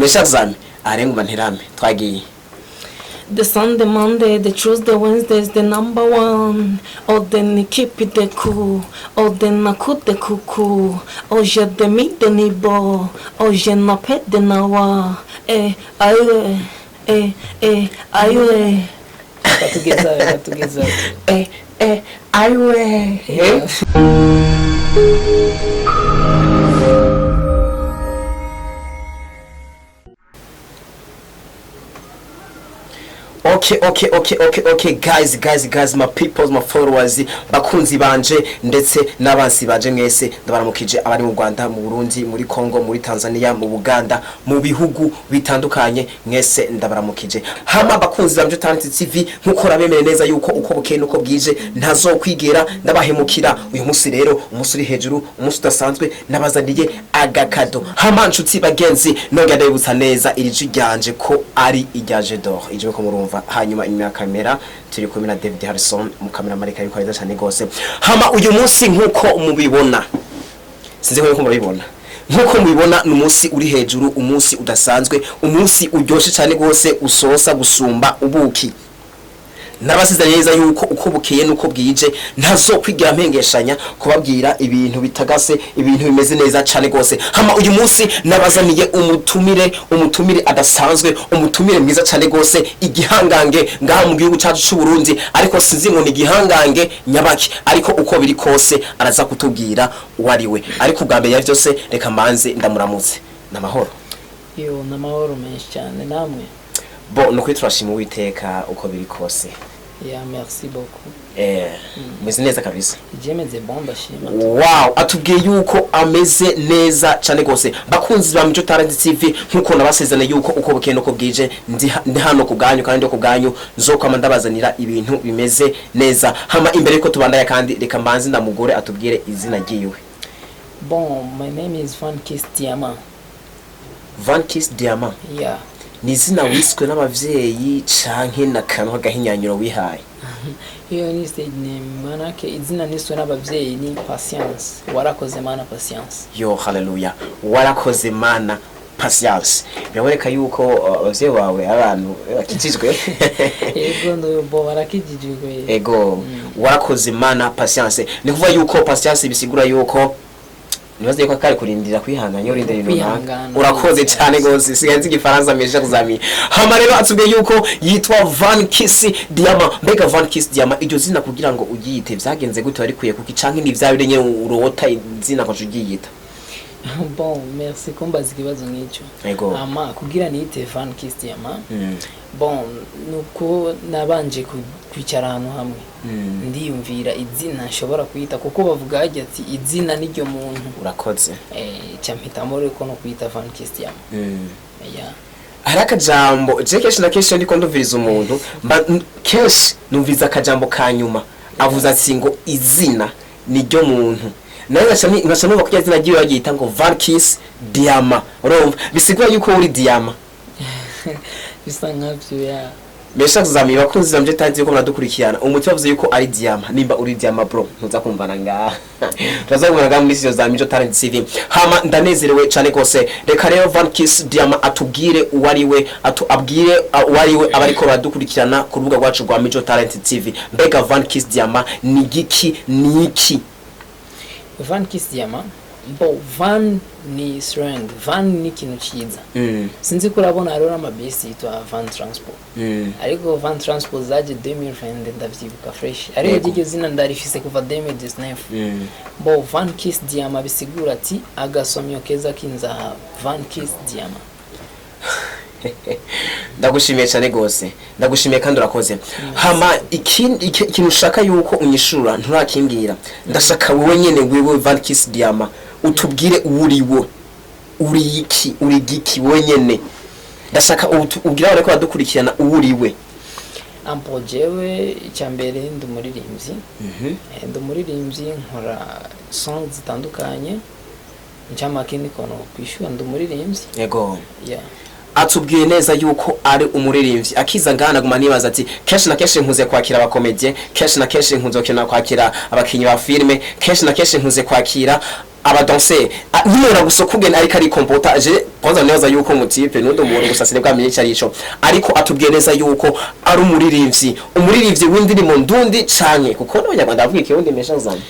Meshazami arenga ntirame twagiye. The Sunday, Monday, the Tuesday, Wednesday's the number one. Oh, then keep it the cool. Oh, then I could the cuckoo. Oh, je de meet the neighbor. Oh, je na pet the nawa. Aye. Together. Aye. Okay, guys, my people, my followers, bakunzi banje ndetse n'abansi baje mwese ndabaramukije abari mu Rwanda, mu Burundi, muri Kongo, muri Tanzania, mu Buganda, mu bihugu bitandukanye mwese ndabaramukije. Hama bakunzi banje Talent TV nkuko rabemere neza yuko uko bukeye nuko bwije ntazokwigera ndabahemukira. Uyu munsi rero umusuri hejuru, umunsi udasanzwe nabazaniye agakado. Hama nshuti bagenzi nongera ndabibutsa neza iri ryanje ko ari iryaje d'or. Ijwe ko murumva hanyuma inyuma ya kamera turi kumwe na David Harrison mu kamera marika yuko ari cyane gose. Hama uyu munsi nkuko mubibona sinzi ko mubibona nkuko mubibona numunsi uri hejuru, umunsi udasanzwe, umunsi uryoshe cyane gose usosa gusumba ubuki. Nabasize neza yuko uko bukeye nuko bwije ntazokwigira mpengeshanya kubabwira ibintu bitagase, ibintu bimeze neza cyane gose. Hama uyu munsi nabazaniye umutumire adasanzwe, umutumire mwiza cyane gose, igihangange ngaha mu gihugu cyacu cy'u Burundi, ariko sinzi ngo ni igihangange nyabaki, ariko uko biri kose araza kutubwira wariwe. Ariko ubwa mbere byose reka manze ndamuramutse. Namahoro. Yo namahoro menshi cyane namwe. No kwiturashima Uwiteka uko biri kose. Yeah, merci beaucoup. Meze neza kabisa. Jemeze bomba shima. Wow, atubwiye yuko ameze neza cyane gose. Bakunzi ba Mico Talent TV nkuko nabasezerane yuko uko bukeye nuko bwije ndi hano kubganyu kandi kubganyu nzokwama ndabazanira ibintu bimeze neza. Hama imbere ko tubandaya kandi reka mbanze ndamugore atubwire izina giyiwe. Bon, my name is DIAMANT. DIAMANT. Yeah. Ni izina wiswe n'abavyeyi canke nakanwa gahinyanyiro wihaye? Iyo ni stage name, manake izina niswe n'abavyeyi ni Patience. Warakoze mana Patience. Yo hallelujah. Warakoze mana Patience. Biraboneka yuko abavyeyi wawe abantu bakijijwe. Ego ndo bo barakijijwe. Ego warakoze mana Patience. Ni kuvuga yuko Patience bisigura yuko nibaze ko kari kurindira kwihanganya urinde rino. Urakoze cyane gose, siganze igifaransa mesha kuzami. Hama rero atubwiye yuko yitwa DIAMANT. Mbega DIAMANT iryo zina kugira ngo ugiyite vyagenze gute wari kuye kuki canke ni vyawe renye urota izina ko ugiyita? Bon, merci kumbaza ikibazo nk'icyo. Ama kugira niyite DIAMANT. Bon, nuko nabanje kwicara ahantu hamwe. Ndiyumvira izina nshobora kuyita kuko bavuga ati izina niryo muntu. Urakoze. Cyampitamo rero ko no kuyita DIAMANT. Yeah. Haraka jambo je keshi na keshi ndiko ndumviriza umuntu keshi numviza akajambo kanyuma avuza ati ngo izina niryo muntu. Naye ngashanova kujya izina giye yagita ngo DIAMANT. Urumva bisigura yuko uri Diama. Bisa nkavyo ya. Mesha tuzami bakunzi bamje tanzi yuko muradukurikirana. Umuti bavuze yuko ari Diama. Nimba uri Diama bro ntuza kumvana nga. Turazakumana nga muri sio za Mico Talent TV. Hama ndanezerewe cyane gose. Reka rero DIAMANT atubwire uwariwe, abwire uwariwe abariko baradukurikirana ku rubuga rwacu rwa Mico Talent TV. Mbega DIAMANT ni giki niki? DIAMANT. Bo van ni slang, van ni kintu ciza. Sinzi kurabona rero amabisi yitwa van transport. Ariko van transport zaje 2020 ndavyibuka fresh. Ariko iryo zina ndarifise kuva 2019. Bo DIAMANT bisigura ati agasomyo keza kinza DIAMANT. Ndagushimiye cyane gose. Ndagushimiye kandi urakoze. Hama ikintu ushaka yuko unyishura nturakimbwira. Ndashaka wewe nyene wewe DIAMANT. Utubwire uriwo uri iki uri giki wenyene. Ndashaka ubwira bareko badukurikirana uriwe. Ampo jewe cyambere ndumuririmbyi. Ndumuririmbyi nkora songs zitandukanye. Njama kindi kono kwishura ndumuririmbyi. Yego. Yeah. Atubwiye neza yuko ari umuririmbyi akiza ngana guma nibaza ati keshi na keshi nkuze kwakira abakomedie, keshi na keshi nkuze kwakira abakinyi ba filme, keshi na keshi nkuze kwakira aba danser nimera gusokugena ariko ari comportage kwanza neza yuko mutipe nundo muntu gusasire bwamenye cyarico ariko atubwiye neza yuko ari umuririmbyi w'indirimo ndundi canke kuko n'abanyarwanda bavuga ikirundi mesha zane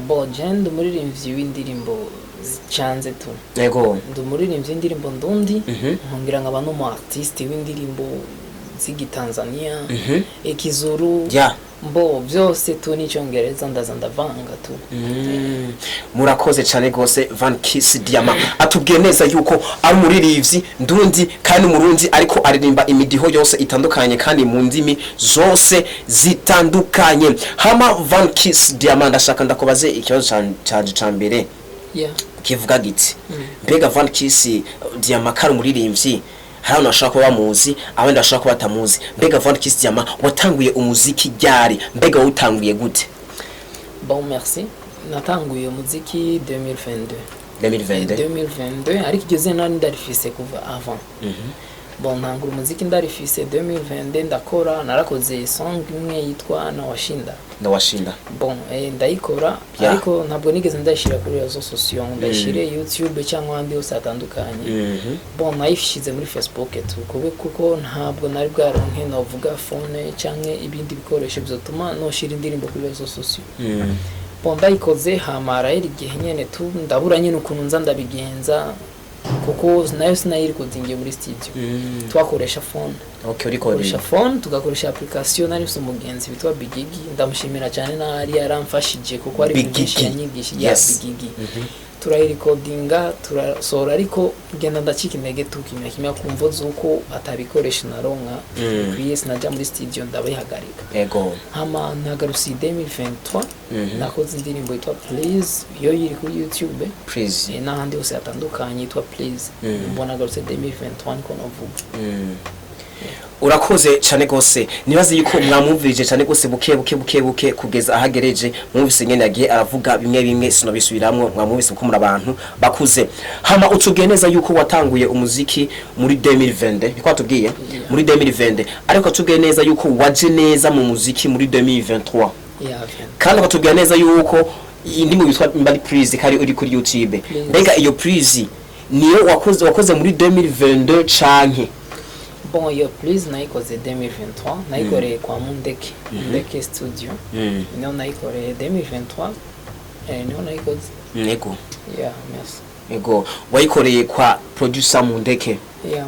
bo jend umuririmbyi w'indirimbo zicanze tu yego ndumuririmbyi w'indirimbo ndundi nkongira nk'abantu mu artiste w'indirimbo z'igitanzania ekizuru mbo byose tu n'icyongereza ndaza ndavanga tu murakoze cyane gose VANI Diamant atubwiye neza yuko ari umuririmbyi ndundi kandi umurundi ariko aririmba imidiho yose itandukanye kandi mu ndimi zose zitandukanye hama VANI Diamant ndashaka ndakubaze ikibazo cyambere kivuga giti mbega VANI Diamant kari umuririmbyi hari nashaka kuba bamuzi abandi bashaka kuba batamuzi mbega VANI Diamant watanguye umuziki ryari mbega utanguye gute bon merci natanguye umuziki 2022 ariko igeze nari ndarifise kuva avant bon ntangura umuziki ndarifise 2022 ndakora narakoze song imwe yitwa Ndawashinda bon ndayikora ariko ntabwo nigeze ndashira kuri rezo sociaux ndashire YouTube cyangwa andi yose atandukanye bon nayifishize muri Facebook kuko ntabwo nari bwaronke novuga phone cyangwa ibindi bikoresho bizotuma noshira indirimbo kuri rezo sociaux bon ndayikoze hamara igihe nyene tu ndabura nyene ukuntu nza ndabigenza kuko nayo sinayiri kodingiye muri studio twakoresha phone urikoresha phone tugakoresha application nari umugenzi bitwa Bigigi ndamushimira cyane nari yaramfashije kuko ari byinshi yanyigisha ya Bigigi turayirecordinga turasora ariko ngenda ndacika intege tukimya kumva zuko atabikoresha naronka yes najya muri studio ndabihagarika yego hama nagarusi 2023 nakoze indirimbo yitwa Please yo yiri kuri YouTube Please n'ahandi hose atandukanye yitwa Please mbona garuse 2023 niko navuga urakoze cyane gose nibaze yuko mwamumvirije cyane gose buke kugeza ahagereje mwumvise nyene yagiye aravuga bimwe sinobisubiramwo mwamumvise ko muri abantu bakuze hama utubwiye neza yuko watanguye umuziki muri 2020 biko atubwiye muri 2020 ariko atubwiye neza yuko waje neza mu muziki muri 2023 kandi atubwiye neza yuko indimo bitwa mbali Please kari uri kuri YouTube mbega iyo Please niyo wakoze muri 2022 canke bon yo Please nayikoze 2023 nayikoreye kwa Mundeke studio niyo nayikoreye 2023 niyo nayikoze yego merci yego wayikoreye kwa producer Mundeke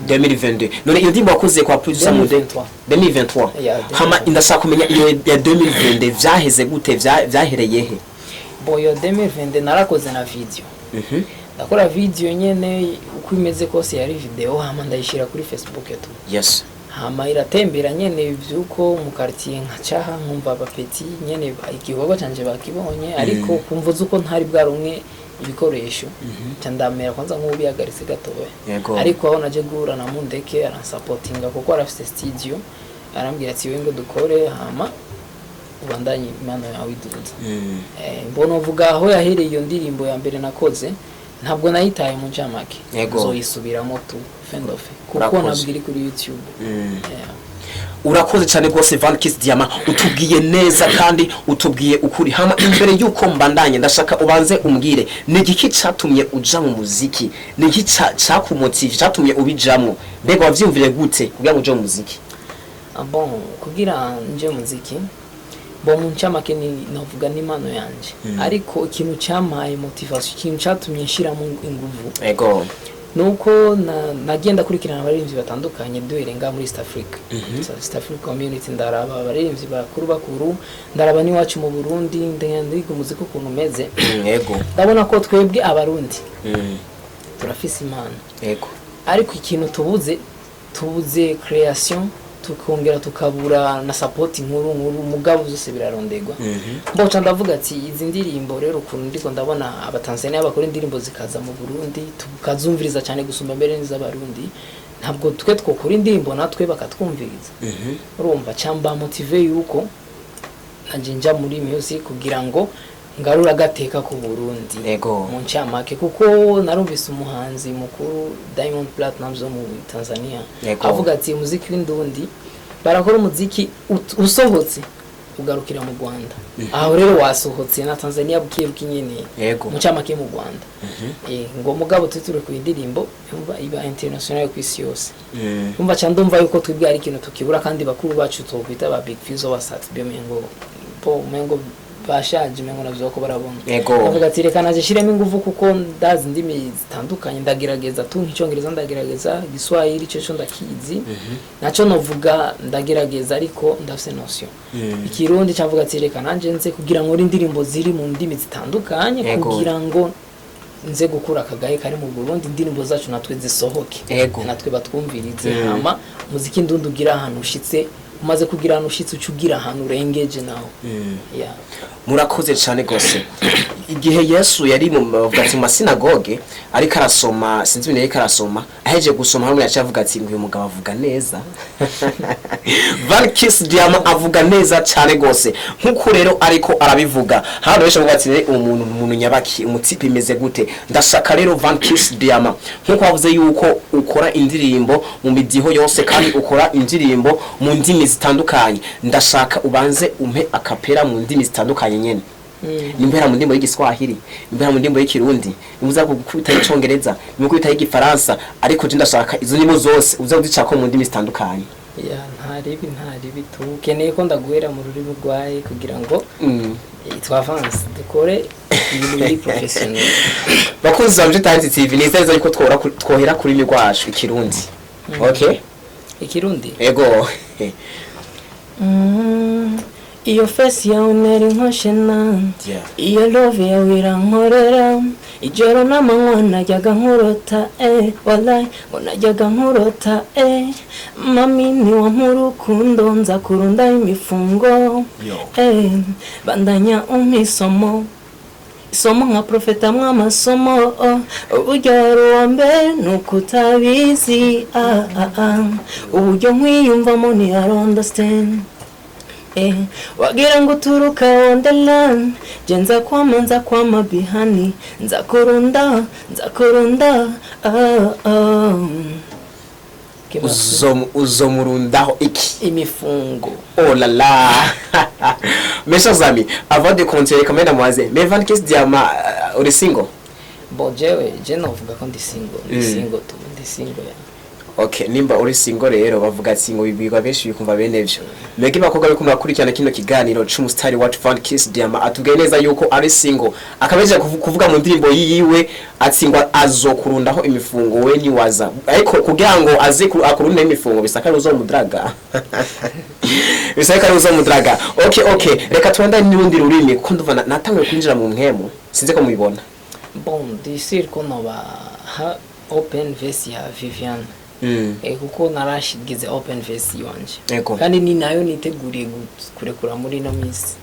2022 none iyo ndimbo wakoze kwa producer Mundeke 2023 hama indashaka kumenya iyo ya 2022 vyaheze gute vyahereye he bon yo 2022 narakoze na video nakora video nyene uko imeze kose yari video hama ndayishira kuri Facebook yetu yes hama iratembera nyene ivyuko mu quartier nkacaha nkumva abapeti nyene igikorwa canje bakibonye ariko kumva zuko ntari bwarumwe ibikoresho cyandamera kwanza nk'ubiyagaritse gatowe ariko aho naje guhura na Mundeke aransupportinga kuko arafite studio arambwira ati wengo dukore hama ubandanye imana yawe iduza mbona uvuga aho yahereye iyo ndirimbo ya mbere nakoze ntabwo nayitaye mu jamake zoyisubiramo tu fendofe kuko nabwiri kuri YouTube urakoze cyane gose VANI Diamant utubwiye neza kandi utubwiye ukuri hama imbere yuko mbandanye ndashaka ubanze umbwire nigiki catumye uja mu muziki niki cakumotive catumye ubijamwo mbega wavyumvire gute kugira ngo uje mu muziki bon kugira nje mu muziki bon nchamake ni navuga n'imano yanje ariko ikintu cyamaye motivation ikintu cyatumye nshira mu inguvu yego nuko nagenda kurikirana abaririmbyi batandukanye duherenga muri East Africa East Africa community ndaraba abaririmbyi bakuru ndaraba ni wacu mu Burundi ndiga umuziki ukuntu meze yego ndabona ko twebwe abarundi turafise imana yego ariko ikintu tubuze creation tukongera tukabura na support nkuru mugabo zose birarondegwa mboca ndavuga ati izi ndirimbo rero ukuntu ndiko ndabona abatanzania bakora indirimbo zikaza mu Burundi tukazumviriza cyane gusumba mbere n'iz'abarundi ntabwo twe twokora indirimbo natwe bakatwumviriza urumva cyamba motive yuko nje muri music kugira ngo ngarura gateka ku Burundi mu ncamake kuko narumvise umuhanzi mukuru Diamond Platinum zo mu Tanzania avuga ati umuziki w'indundi barakora umuziki usohotse ugarukira mu Rwanda aho rero wasohotse na Tanzania bukiye bukinyene mu cyamake mu Rwanda ngo mugabo tuturi ku indirimbo yumva iba international ku isi yose umva cyandumva yuko twibwe ari ikintu tukibura kandi bakuru bacu twokwita ba big fizo wasat byo mengo bashaje mengo navyo ko barabona bavuga ati reka naje shiremo ingufu kuko ndazi ndimi zitandukanye ndagerageza tu nk'icyongereza ndagerageza Giswahili cyo ndakizi naco novuga ndagerageza ariko ndafise notion ikirundi cyavuga ati reka nanje nze kugira ngo indirimbo ziri mu ndimi zitandukanye kugira ngo nze gukura akagahe kari mu Burundi indirimbo zacu natwe zisohoke natwe batwumvirize hama muziki ndundugira ahantu ushitse umaze kugira ahantu ushitse ucugira ahantu urengeje naho murakoze cyane gose igihe Yesu yari mu masinagoge ariko arasoma sinzi ibintu ariko arasoma aheje gusoma hamwe yacavuga ati ngo uyu mugabo avuga neza Vankis Diama avuga neza cyane gose nkuko rero ariko arabivuga hano besha mvuga ati umuntu nyabaki umutipe imeze gute ndashaka rero Vankis Diama nkuko wavuze yuko ukora indirimbo mu midiho yose kandi ukora indirimbo mu ndimi zitandukanye ndashaka ubanze umpe akapera mu ndimi zitandukanye nyene nimbera mu ndimbo y'Igiswahili nimbera mu ndimbo y'Ikirundi nimuza gukubita y'Icongereza nimukubita y'Igifaransa ariko je ndashaka izo ndimo zose uza kuzicako mu ndimi zitandukanye ntari tukeneye ko ndaguhera mu rurimi rwaye kugira ngo twavance dukore ibintu biri professionnel bakunzi bamje Talent TV nizeza yuko twohera kuri mi rwacu Ikirundi okay Ikirundi ego iyo face yawe nari nkoshena iyo love yawe irankorera ijoro n'amanywa najyaga nkurota wallahi ngo najyaga nkurota mami ni wa murukundo nza kurunda imifungo bandanya umisomo isomo nka profeta mw'amasomo uburyo wari uwa mbere nuko utabizi uburyo nkwiyumvamo ni I understand wagira ngo turuka on the land jenza kwama bihani nza kurunda uzomurundaho iki imifungo oh la la mes chers amis avant de continuer quand même moi mais Vankis Diama uri single bon je novuga ko ndi single okay nimba uri single rero bavuga ati ngo bibigwa benshi bikumva bene byo mege bakobwa biko murakurikirana kino kiganiro c'umustar wa Vankis Diama atubwiye neza yuko ari single akabeje kuvuga mu ndirimbo yiwe ati ngo azokurundaho imifungo we ni waza ariko kugira ngo aze akurunde imifungo bisaka uzomudraga bisaka uzomudraga okay reka twenda n'urundi rurimi ko nduva natangiye kwinjira mu nkemo sinze ko mubibona bon disir ko noba open verse ya Vivian kuko narashigize open verse yanje kandi ni nayo niteguriye kurekura muri no miss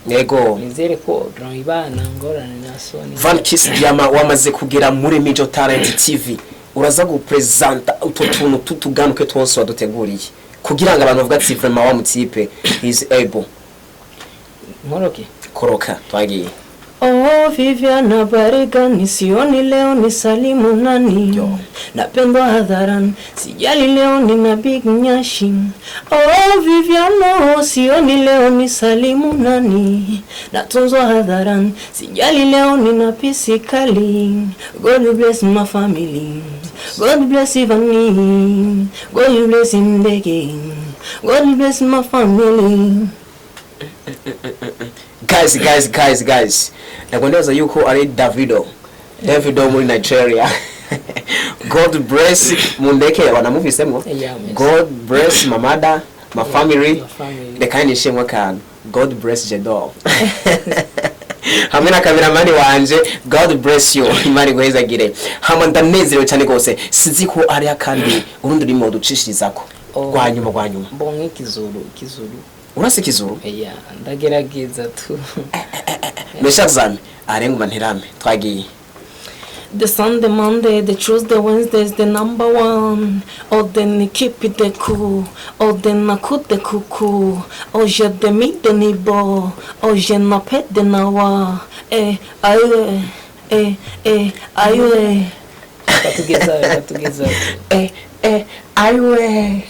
nizere ko dribana ngorane nasoni Vankis Diama wamaze kugera muri Major Talent TV uraza gupresenta utuntu tutuganuke twose waduteguriye kugira ngo abantu bavuga ati vraiment wa mutipe is able koroka twagiye Viviana Barega nisioni leo ni salimu nani napendwa hadharan sijali leo ni na big nyashi Viviana sioni leo ni salimu nani natunzwa hadharan sijali leo ni na pisi kali God bless my family God bless Ivani God bless Ndege God bless my family guys nakwendeza yuko ari Davido muri Nigeria God bless Mundeke wanamufisemo God bless Mamada my family the kind ishimwe kan God bless Jedor hamwe na kameramani wanje God bless you imari gweza gire hama ndanezerewe cyane gose sinzi ko ari akandi urundi rimo ducishirizako rwanyuma mbonye kizuru urase kizuru ndagerageza tu Meshazami arenga ntirame twagiye The Sunday, Monday, the Tuesday, Wednesdays, the number one. Oh, then keep it the cool. Oh, then I could the cuckoo. Oh, je de mi de ni bo. Oh, je na pet de na wa. Aye. Together. Aye.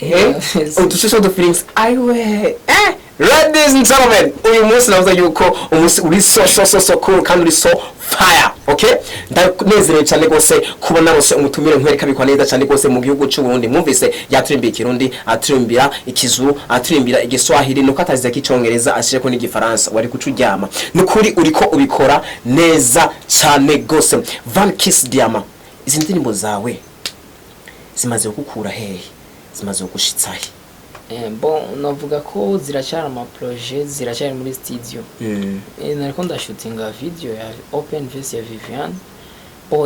Oh, to show the feelings. Aye. Ladies and gentlemen, uyu munsi navuze yuko umunsi uri so cool kandi uri so fire, okay? Ndanezerewe cyane gose kubona rose umutumire nkwereka bikwa neza cyane gose mu gihugu cy'u Burundi. Mwumvise yaturimbira Kirundi, aturimbira ikizuru, aturimbira igiswahili nuko ataziza k'icongereza ashire ko n'igifaransa wari kucuryama. Nukuri uriko ubikora neza cyane gose. Van Kiss Diamant, izi ndirimbo zawe zimaze gukura hehe? Zimaze gushitsa he? Bon, navuga ko ziracyari ama projet, ziracyari muri studio. Nariko ndashootinga video ya open face ya Vivian.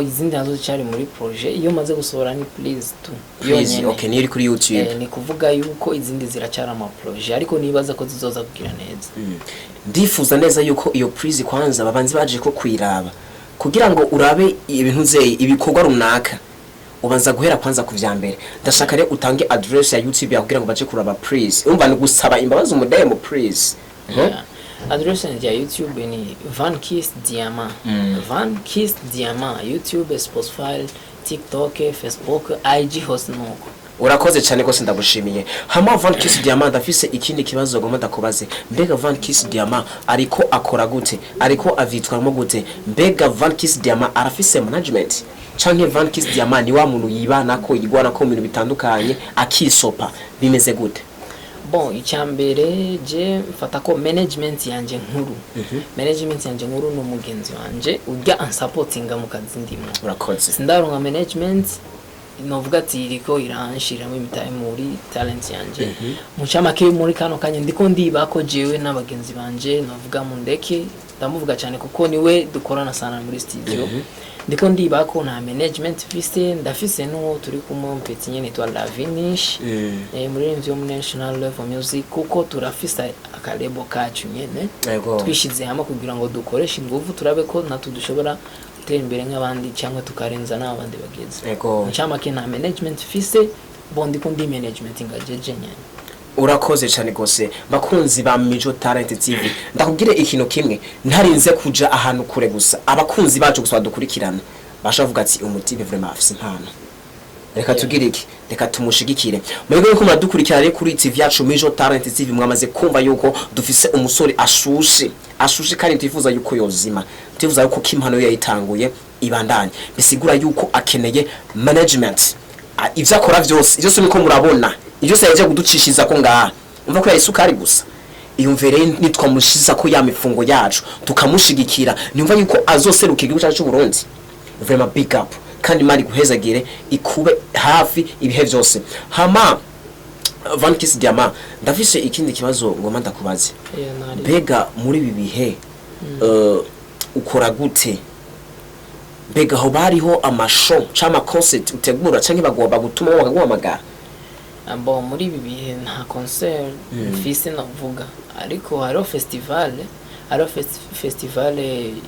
Izindi nazo ziracyari muri projet. Iyo maze gusohora ni please tu. Please, okay, ni iri kuri YouTube. Ni kuvuga yuko izindi ziracyari ama projet ariko nibaza ko zizoza kugira neza. Ndifuza neza yuko iyo please kwanza babanzi baje ko kwiraba kugira ngo urabe ibintu zeye ibikorwa runaka. Ubanza guhera kwanza kuvyambere. Ndashaka rero utange address ya YouTube ya kugira ngo baje kuraba please. Umva ni gusaba imbabazi umudemo please. Address ya YouTube ni Van Kiss Diamant. Van Kiss Diamant, YouTube, Spotify, TikTok, Facebook, IG hose nuko. Urakoze cyane gose ndagushimiye. Hama Van Kiss Diamant afise ikindi kibazo goma ndakubaze. Mbega Van Kiss Diamant ariko akora gute? Ariko avitwaramo gute? Mbega Van Kiss Diamant arafise management? Canke Van Kiss Diamant ni wa muntu yibana ko yigwana ko mu bintu bitandukanye akisopa bimeze gute? Bon, icyambere je mfata ko management yanje nkuru. Management yanje nkuru no mugenzi wanje urya ansupportinga mu kazi ndimo. Urakoze. Sindaronka management novuga ati iriko iranshiramo imitaye muri talent yanje. Mucamake muri kano kanya ndiko ndibako jewe n'abagenzi banje novuga mu ndeke ndamuvuga cyane kuko niwe dukorana sana muri studio. Ndiko ndibako na management fise ndafise no turi kumwe mpeti nyene twa la Vinish muri Envio National Level Music kuko turafisa akalebo kacu nyene twishize hamwe kugira ngo dukoreshe ingufu turabe ko natu dushobora gutera imbere nk'abandi cyangwa tukarenza n'abandi bageze. Ncamake na management fise bondi ko ndi management ngajeje nyene. Urakoze cyane gose bakunzi ba Mijo Talent TV. Ndakubwire ikintu kimwe ntarinze kuja ahantu kure gusa abakunzi bacu gusa dukurikirana bashavuga ati umutive vraiment afise impano. Reka tugire iki? Reka tumushigikire. Mwebwe ko muradukurikirana kuri TV yacu Mijo Talent TV mwamaze kumva yuko dufise umusore ashushe kandi twifuza yuko yozima. Twifuza yuko kimpano yayitanguye ibandanye. Bisigura yuko akeneye management. Ivyo akora vyose niko murabona. Iyo se yaje kuducishiza ko ngaha umva ko yayisukari gusa iyumvere nitwamushiza ko ya mifungo yacu tukamushigikira nimva yuko azoseruka igihugu cyacu cy'u Burundi vraiment big up kandi mari guhezagire ikube hafi ibihe byose. Hama Van Kiss Diamant ndafise ikindi kibazo ngoma ndakubaze. Bega muri ibi bihe ukora gute? Bega ho bariho amashow chama concert utegura canke bagomba gutuma bakaguhamagara? Bon, muri ibi bihe nta concert mfise navuga ariko hariho festival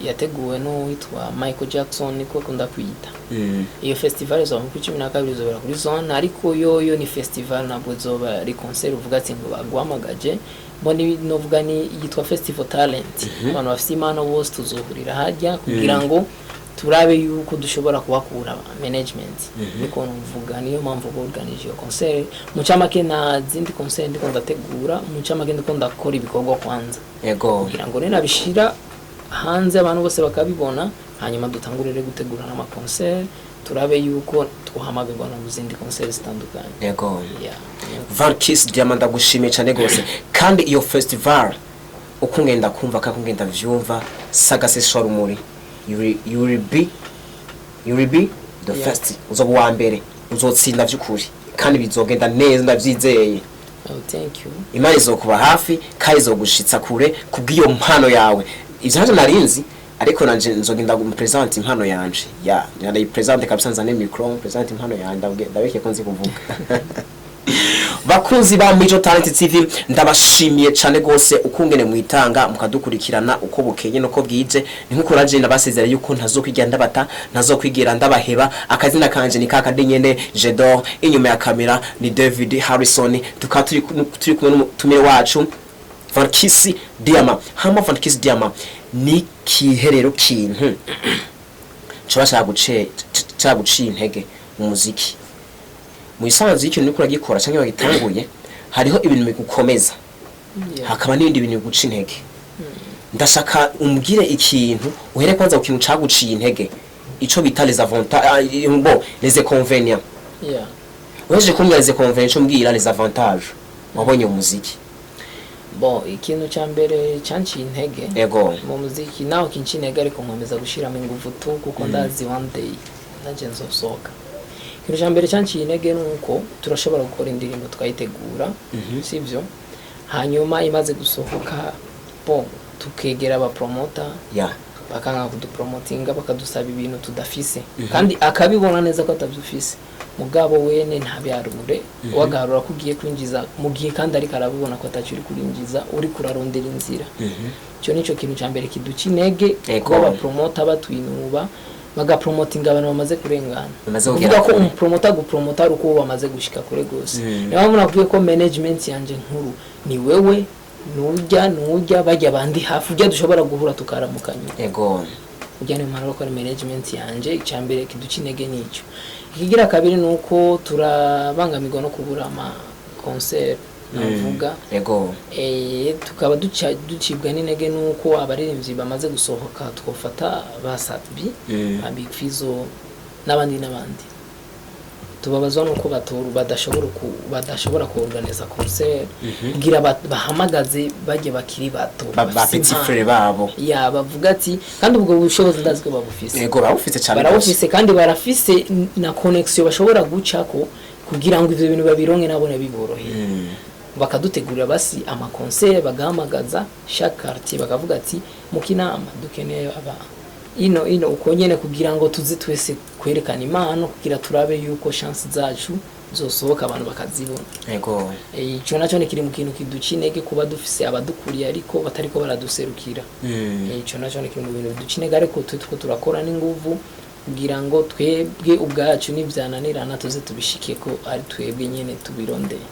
yateguwe n'uwitwa Michael Jackson niko akunda kwita. Iyo festival zo mu 12 izobera kuri zone ariko yo ni festival nabwo zoba ari concert uvuga ati ngo bagwamagaje boni novuga ni yitwa Festival Talent. Abantu bafite imana bose tuzohurira hajya kugira ngo turabe yuko dushobora kubakura management niko nuvuga niyo mpamvu organize iyo concert mucamake na zindi concert ndiko ndategura mucamake ndiko ndakora ibikorwa kwanza kugira ngo rena bishira hanze abantu bose bakabibona hanyuma dutangurire gutegura n'ama concert turabe yuko twahamagarwa no muzindi concert zitandukanye. Van Kiss Diamant ndagushimiye cyane gose kandi iyo festival uko ngenda kumva kako ngenda vyumva sagaseswa rumuri. You will be the first. Uzoba wa mbere uzotsinda vyukuri kandi bizogenda neza ndavyizeye. Thank you. Imana izokuba hafi kandi izogushitsa kure kubwiyo mpano yawe. Ivyo narinzi ariko nanje nzogenda present impano yanje. Nari present kabisa nzane micro present impano yanje ndabeke ko nzi kuvuga. Bakunzi ba Mijo Talent TV ndabashimiye cyane gose ukungene mwitanga mukadukurikirana uko bukenye no ko bwije ni nkuko raje ndabasezera yuko ntazokwigira ndabata ntazokwigira ndabaheba akazina kanje ni kaka nyene Jedor inyuma ya kamera ni David Harrison tukaturi kumwe n'umutumire wacu Van Kiss Diamant. Hama Van Kiss Diamant ni kiherero kintu cyo guciye intege mu muziki mu isanzu y'ikintu niko ragikora cyangwa bagitanguye hariho ibintu bigukomeza hakaba n'ibindi bintu guca intege ndashaka umbwire ikintu uhere kwanza ku kintu caguciye intege ico bita les avantages bon les inconvénients weje kumbwira les inconvénients mbwira les avantages wabonye umuziki bon ikintu ca mbere canciye intege yego mu muziki naho kinciye intege ariko nkomeza gushiramo ingufu tu kuko ndazi one day naje nzosohoka ikintu ca mbere canciye intege nuko turashobora gukora indirimbo twayitegura sivyo hanyuma imaze gusohoka bon tukegera aba promoter bakanga kudupromotinga bakadusaba ibintu tudafise kandi akabibona neza ko atavyufise mugabo wene ntabyarure wagarura kugiye kwinjiza mu gihe kandi ari karabibona ko atacuri kurinjiza uri kurarondera inzira cyo nico kintu ca mbere kiduca intege ko aba promoter batwinuba bagapromotinga abantu bamaze kurengana uvuga ko umupromoter gupromoter uko bamaze gushika kure gose niba munakuye ko management yanje nkuru ni wewe nujya bajya bandi hafi ujya dushobora guhura tukaramukanya yego ujya ni mara ko management yanje icyambere kiduca intege nicyo ikigira kabiri nuko turabangamirwa no kubura ama concert navuga yego tukaba ducibwa n'intege nuko abaririmbyi bamaze gusohoka twofata basatbi Big Fizo n'abandi tubabazwa nuko badashobora kuorganiza concert kugira bahamagaze baje bakiri bato ba petit frère babo bavuga ati kandi ubwo bushobozi ndazwe babufise yego barufise cyane barafise kandi barafise na connection bashobora gucako kugira ngo ivyo bintu babironke nabone biboroheye bakadutegurira basi ama concert bagahamagaza chaque quartier bakavuga ati mukinama dukeneye aba ino uko nyene kugira ngo tuzi twese kwerekana impano kugira turabe yuko chance zacu zosohoka abantu bakazibona yego ico naco ni kiri mu kintu kiduca intege kuba dufise abadukuriye ariko batariko baraduserukira ico naco ni kiri mu bintu biduca intege ariko tuko turakora n'inguvu kugira ngo twebwe ubwacu n'ivyananirana tuze tubishike ko ari twebwe nyene tubirondeye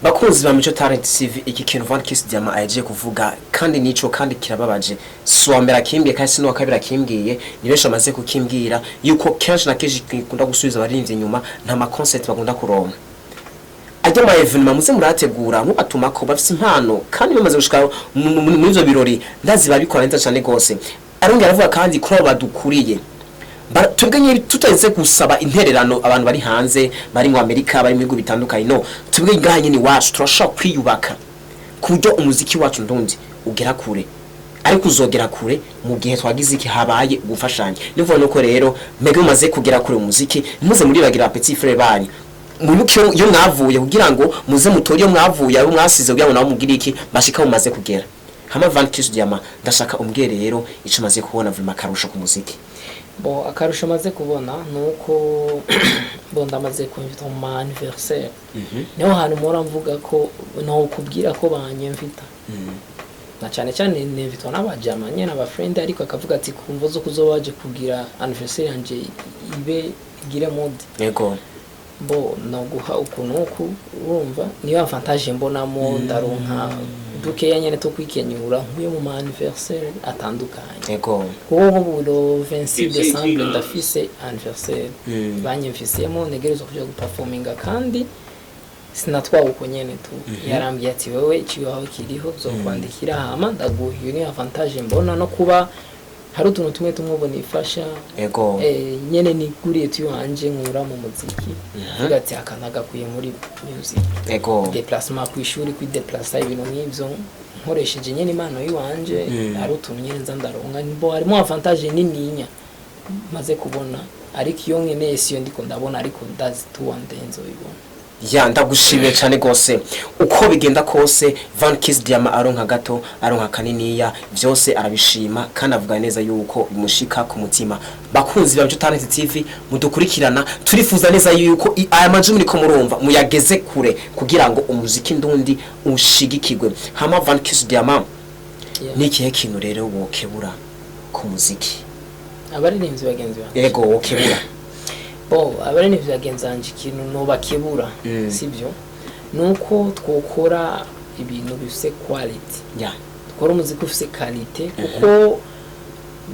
bakunzi ba Mico Talent TV iki kintu Van Kiss Diamant aje kuvuga kandi nico kandi kirababaje swambera kimbye kandi sino wakabira kimbwiye ni benshi amaze kukimbwira yuko kenshi na kenshi kunda gusubiza abarinzi nyuma nta ma concert bagunda kuronka ajya ma evenement muze murategura mubatuma ko bafise impano kandi bamaze gushika muri izo birori ndazi babikora neza cyane gose arongera aravuga kandi kuri badukuriye tubwenye tutaze gusaba intererano abantu bari hanze bari mu Amerika bari mu bihugu bitandukanye no tubwe nganye ni wacu turashaka kwiyubaka kuburyo umuziki wacu ndundi ugera kure ariko uzogera kure mu gihe twagize iki habaye gufashanya nivuga nuko rero mege umaze kugera kure umuziki muze muri bagira petit frère banyu mubuke yo mwavuye kugira ngo muze mutoriyo mwavuye abo mwasize kugira ngo nawo mugire iki bashika mumaze kugera hama Van Kiss Diamant ndashaka umbwire rero ico maze kubona vuma karusha ku muziki bon akarusho maze kubona nuko bon ndamaze kwinvita mu anniversaire niho hantu mora mvuga ko no kubwira ko banyemvita na cyane cyane n'invitwa n'abajamanye n'aba friend ariko akavuga ati kumvo zo kuzobaje kugira anniversaire yanje ibe gire mode yego bo no guha ukuntu urumva niyo avantage mbonamo ndaronka dukeya nyene to kwikenyura nkuye mu anniversaire atandukanye yego uwo bulo 26 December ndafise anniversaire banyemfisemo negerezo kuja guperforminga kandi sinatwa uko nyene tu yarambiye ati wewe ikiwaho kiriho zo kwandikira hama ndaguha ni avantage mbona no kuba hari utuntu tumwe tumubona ifasha yego nyene ni guriye tu yanje nkura mu muziki vuga ati akanaga kuye muri music yego déplacement ku ishuri ku déplacer ibintu nk'ivyo nkoresheje nyene impano yiwanje hari utuntu nyene nza ndaronka nibo harimo avantage nininya maze kubona ariko iyo nkeneye siyo ndiko ndabona ariko ndazi tu wandenzo ibona ya ndagushimiye cyane gose uko bigenda kose Van Kiss Diamant aronka gato aronka kaniniya byose arabishima kandi avuga neza yuko bimushika ku mutima bakunzi ba Mico Talent TV mudukurikirana turifuza neza yuko aya majumi ko murumva muyageze kure kugira ngo umuziki ndundi ushigikirwe hama Van Kiss Diamant nikihe kintu rero wokebura ku muziki abaririmbyi bagenzi ba yego wokebura bo abarene vyagenzanje ikintu no bakebura sivyo nuko twokora ibintu bifise quality ya twokora umuziki ufise quality kuko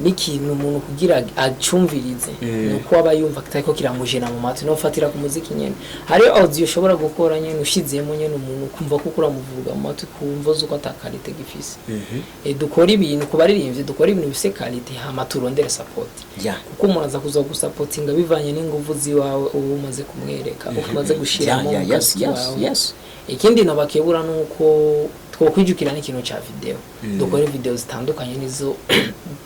n'ikintu umuntu kugira acumvirize nuko aba yumva kitako kiramujena mu matwi no fatira ku muziki nyene hari audio ushobora gukora nyene ushizemo nyene umuntu kumva ko kuramuvuga mu matwi kumva zuko atakarite gifise dukora ibintu kubaririmbye dukora ibintu bise kalite hama turondera support kuko umuntu aza kuza gusupportinga bivanye n'inguvu ziwawe ubu umaze kumwereka umaze gushiramo yes ikindi nabakebura nuko twokwijukira n'ikintu ca video dukora video zitandukanye nizo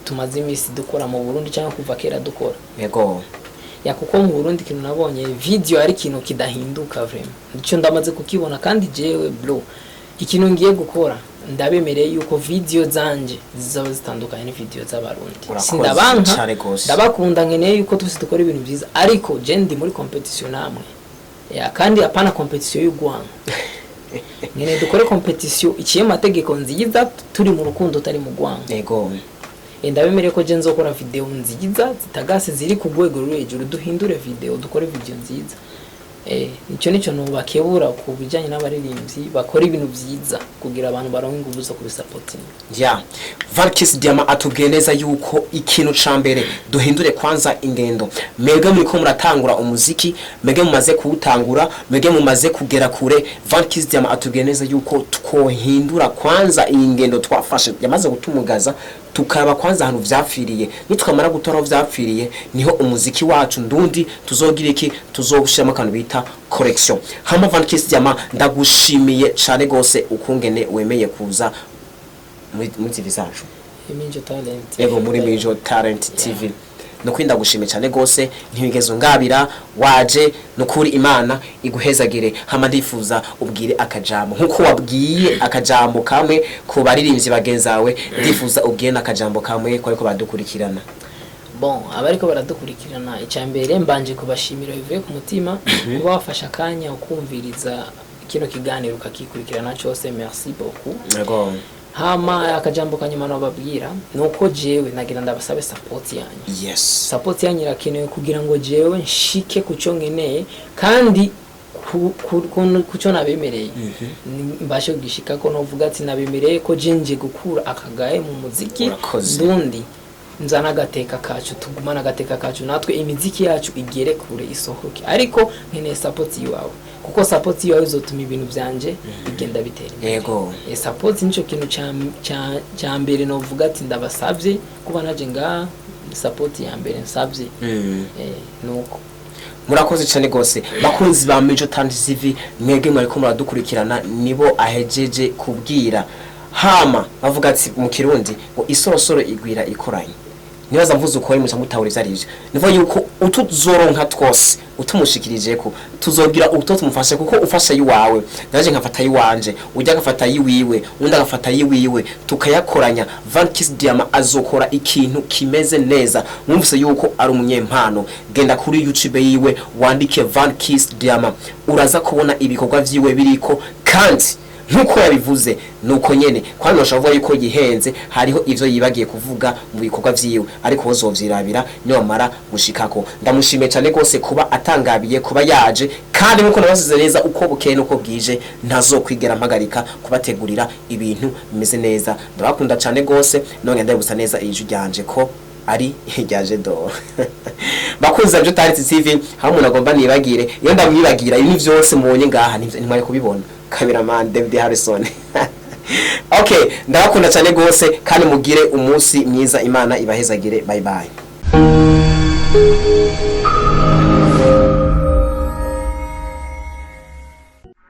tumaze imisi dukora mu Burundi cyangwa kuva kera dukora yego ya kuko mu Burundi kintu nabonye video ari kintu kidahinduka vraiment nico ndamaze kukibona kandi jewe bro ikintu ngiye gukora ndabemereye yuko video zanje zizaba zitandukanye ni video z'abarundi sindabanka ndabakunda nkeneye yuko twese dukora ibintu byiza ariko je ndi muri competition namwe ya kandi apana competition y'ugwanga nyene dukore competition ikiye mategeko nziza turi mu rukundo tari mu gwanga yego ndabemereye ko je nzokora video nziza zitagase ziri ku rwego rwo hejuru duhindure video dukore video nziza nico nubakebura ku bijanye n'abaririmbyi bakora ibintu byiza kugira abantu baronke ingufu zo kubisupporting Vankis Diama atubwiye neza yuko ikintu ca mbere duhindure kwanza ingendo mwebwe muri ko muratangura umuziki mwebwe mumaze kuwutangura mwebwe mumaze kugera kure Vankis Diama atubwiye neza yuko twohindura kwanza iyi ngendo twafashe yamaze gutumugaza tukaba kwanza ahantu vyapfiriye nitwamara gutora vyapfiriye niho umuziki wacu ndundi tuzogira iki tuzogushiramo kantu bita correction hama Vankis Diama ndagushimiye cyane gose ukungene wemeye kuza muri TV zacu Minjo Talent yego muri Minjo Talent TV no kwinda gushime cyane gose ntibigezo ngabira waje nukuri Imana iguhezagire hama ndifuza ubwire akajambo nkuko wabwiye akajambo kamwe ku baririmbyi bagenzawe ndifuza ubwiye nakajambo kamwe ko ariko badukurikirana bon abariko baradukurikirana icyambere mbanje kubashimira bivuye ku mutima kuba wafasha kanya ukumviriza kino kiganiro kakikurikirana cyose merci beaucoup yego hama akajambo kanyuma nababwira nuko jewe nagira ndabasabe support yanyu yes support yanyu irakenewe kugira ngo jewe nshike kuco nkeneye kandi kuco nabemereye mbashe kugishika ko novuga ati nabemereye ko jenje gukura akagaye mu muziki ndundi nzana agateka kacu tugumana agateka kacu natwe imiziki yacu igere kure isohoke ariko nkeneye support yawe kuko support yawe izotuma ibintu byanje bigenda bitera yego support nico kintu cha mbere no vuga ati ndabasabye kuba naje nga support ya mbere nsabye nuko murakoze cyane gose bakunzi ba Minjo Talent TV mwege mwariko muradukurikirana nibo ahejeje kubwira hama bavuga ati mu Kirundi ngo isorosoro igwira ikoranye nibaza mvuze uko ari mutahuriza arije nivo yuko utuzoronka twose utumushikirije ko tuzogira ubutoto mufashe kuko ufasha yiwawe naje nkafata yiwanje ujya gafata yiwiwe undi agafata yiwiwe tukayakoranya Vankis Diama azokora ikintu kimeze neza mwumvise yuko ari umunyempano genda kuri YouTube yiwe wandike Vankis Diama uraza kubona ibikorwa vyiwe biriko kandi nkuko yabivuze nuko nyene kwani bashavuga yuko yihenze hariho ivyo yibagiye kuvuga mu bikorwa vyiwe ariko bozovyirabira nyomara gushikako ndamushimiye cyane gose kuba atangabiye kuba yaje kandi nkuko nabasize neza uko bukeye nuko bwije ntazokwigera mpagarika kubategurira ibintu bimeze neza ndabakunda cyane gose none ndabusa neza ijwi ryanje ko ari ryaje do bakunza Minjo Talent TV hamwe nagomba nibagire iyo ndamwibagira ibi vyose mubonye ngaha ntimwaye kubibona cameraman David Harrison okay ndabakunda cyane gose kandi mugire umunsi mwiza Imana ibahezagire bye bye